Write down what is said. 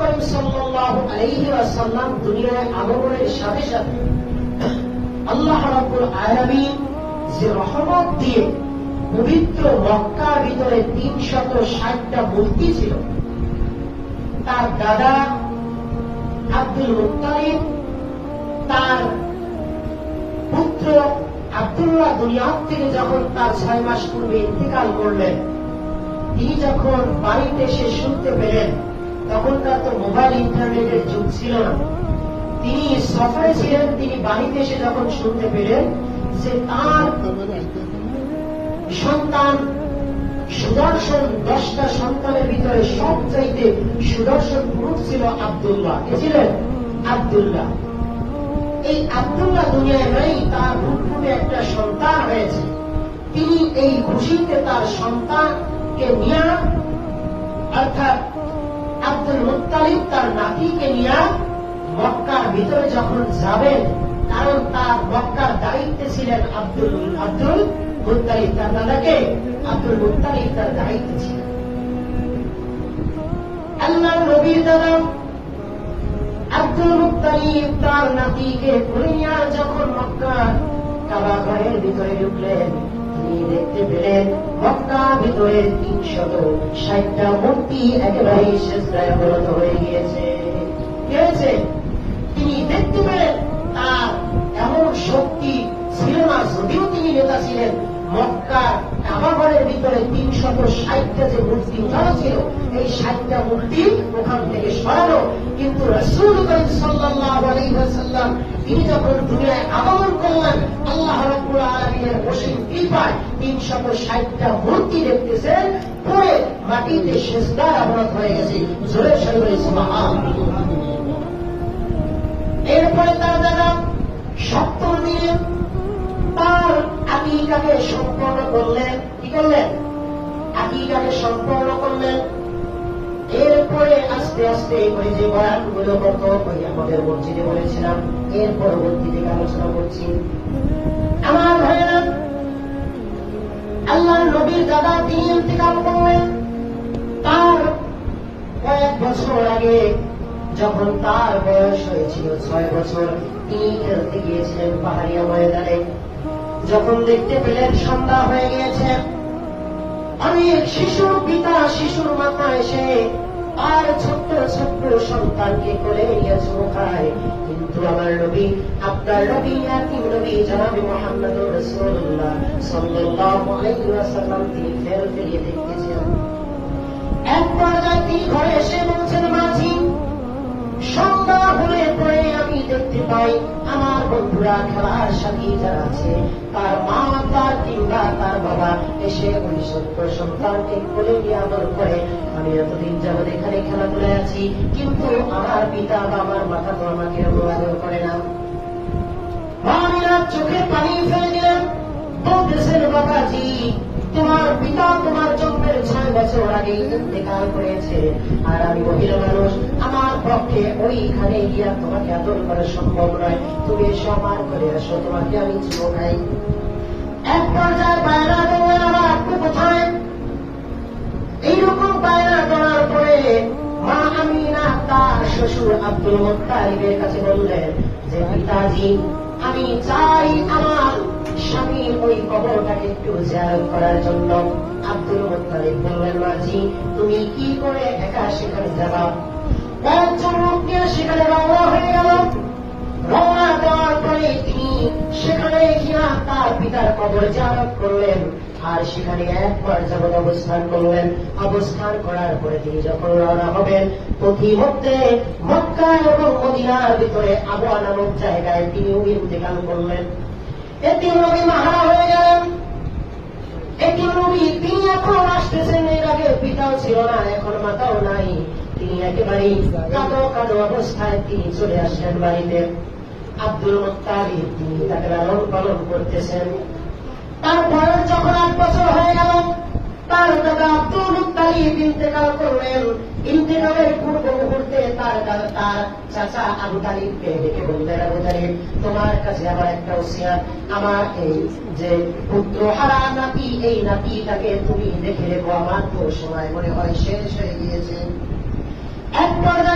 করিম সাল্লাল্লাহু আলাইহি ওয়াসাল্লাম দুনিয়ায় আগমনের সাথে সাথে আল্লাহ রাব্বুল আলামিন যে রহমত দিয়ে পবিত্র মক্কার ভিতরে 360টা মূর্তি ছিল, তার দাদা আব্দুল মুত্তালিব তার পুত্র আব্দুল্লাহ দুনিয়া থেকে যখন তার 6 মাস পূর্বে ইন্তেকাল করলেন, তিনি যখন বাড়িতে এসে শুনতে পেলেন, তখন তার তো মোবাইল ইন্টারনেটের যুগ ছিল না, তিনি সফরে ছিলেন, তিনি বাড়িতে এসে যখন শুনতে পেলেন যে তার সন্তান সুদর্শন, 10টা সন্তানের ভিতরে সবচাইতে সুদর্শন পুরুষ ছিল আব্দুল্লাহ। কে ছিলেন? আব্দুল্লাহ। এই আব্দুল্লাহ দুনিয়ায় নাই, তার রূপে একটা সন্তান হয়েছে। তিনি এই খুশিতে তার সন্তানকে নিয়ে, অর্থাৎ আব্দুল মুত্তালিব তার নাতিকে নিয়ে মক্কার ভিতরে যখন যাবেন, কারণ তার মক্কার দায়িত্বে ছিলেন আব্দুল মুত্তালিব, তার দাদাকে আব্দুল মুত্তালিব তার দায়িত্বে ছিলেন। আল্লাহর নবীর দাদা আব্দুল মুত্তালিব তার নাতিকে করে নিয়ে যখন মক্কার কাবা ঘরের ভিতরে ঢুকলেন, তিনি দেখতে পেলেন মক্কার ভিতরে 360টা মূর্তি একেবারে সিজদায় অবনত হয়ে গিয়েছে। তিনি দেখতে পেলেন তার এমন শক্তি ছিল না, যদিও তিনি নেতা ছিলেন। মক্কার কাবা ঘরের ভিতরে 360টা যে মূর্তি উঠানো ছিল, এই 60টা মূর্তি ওখান থেকে সরানো, কিন্তু রাসূল করিম সাল্লাল্লাহু আলাইহি ওয়াসাল্লাম তিনি যখন দুনিয়ায় আগমন করলেন, আল্লাহ রাব্বুল আলামিনের অসীম কৃপায় 360টা মূর্তি দেখতেছেন পরে মাটিতে সিজদায় অবনত হয়ে গেছে। জোরে সরে সুবহানাল্লাহ। এরপরে তার দাদা 70 দিনে তার আকিকাকে সম্পন্ন করলেন। কি করলেন? আকিকাকে সম্পন্ন করলেন। এরপরে আস্তে আস্তে ওই যে বয়ানগুলো কত ওই আমাদের মসজিদে বলেছিলাম, এর পরবর্তী থেকে আলোচনা করছি। আমার ভাইয়েরা, আল্লাহর নবীর দাদা তিনি ইন্তেকাল করলেন। তার কয়েক বছর আগে যখন তার বয়স হয়েছিল 6 বছর, তিনি খেলতে গিয়েছিলেন পাহাড়িয়া ময়দানে। যখন দেখতে পেলেন সন্ধ্যা হয়ে গিয়েছে, অনেক শিশুর পিতা শিশুর মাতা এসে আর ছোট্ট ছোট্ট সন্তানকে কোলে নিয়ে চুমু খায়, কিন্তু আমার নবী, আপনার নবী, আতিম নবী জনাবে মুহাম্মদুর রাসূলুল্লাহ সাল্লাল্লাহু আলাইহি ওয়াসাল্লাম তিনি ফিরিয়ে দেখতেছেন। এক পর্যায়ে তিনি ঘরে এসে বলছেন, মাঝি, সন্ধ্যা হলে পরে আমি দেখতে পাই আমার বন্ধুরা, খেলার সাথী যারা আছে, তার মা, তার কিংবা তার বাবা এসে ওই ছোট্ট সন্তানকে কোলে নিয়ে আদর করে। আমি এতদিন যাবৎ এখানে খেলাধুলায় আছি, কিন্তু আমার পিতা বা আমার মাতা তো আমাকে আদর করে না। মামিরা চোখে পানি ফেলে দিলেন, বলতেছেন, বাবাজি, তোমার পিতা তোমার জন্মের 6 বছর আগে ইন্তেকাল করেছে, আর আমি মহিলা মানুষ, আমার পক্ষে ওইখানে গিয়া তোমাকে আদর করা সম্ভব নয়, তুমি এসো আমার করে আসো, তোমাকে আমি চুমো খাই। এক পর্যায়ে বায়না করলেন, আমার আপনি কোথায়? এইরকম বায়না করার পরে মা আমিনা তার শ্বশুর আব্দুল মুত্তালিবের কাছে বললেন যে, পিতাজি, আমি চাই আমার স্বামীর ওই কবরটাকে একটু জিয়ারত করার জন্য। আব্দুল মুত্তালিব বললেন, মাঝি, তুমি কি করে একা সেখানে যাবা? কয়েকজন লোক নিয়ে সেখানে রওনা হয়ে গেল। রওনা দেওয়ার পরে তিনি সেখানে গিয়া তার পিতার কবর জিয়ারত করলেন, আর সেখানে একবার যাবৎ অবস্থান করলেন। অবস্থান করার পরে তিনি যখন রওনা হবেন, পথিমধ্যে মক্কা এবং মদিনার ভিতরে আবওয়া নামক জায়গায় তিনিও ইন্তেকাল করলেন। এতিম নবী মারা হয়ে গেলেন। এতিম নবী তিনি এখন আসতেছেন, এর আগে পিতাও ছিল না, এখন মাতাও নাই। তিনি একেবারেই কাঁদো কাঁদো অবস্থায় তিনি চলে আসলেন বাড়িতে। আব্দুল মুত্তালিব তিনি তাকে লালন পালন করতেছেন। তার বয়স যখন 8 বছর হয়ে গেল, তার দাদা আব্দুল মুত্তালিব ইন্তেকাল করলেন। ইন্তেকালের পূর্ব মুহূর্তে তার চাচা আবু তালিবকে ডেকে বললেন, আবু তালিব, তোমার কাছে আমার একটা ওসিয়ত, আমার এই যে পুত্র হারা নাতি, এই নাতিটাকে তুমি দেখে রেখো, আমার তো সময় মনে হয় শেষ হয়ে গিয়েছে। এক পর্যায়ে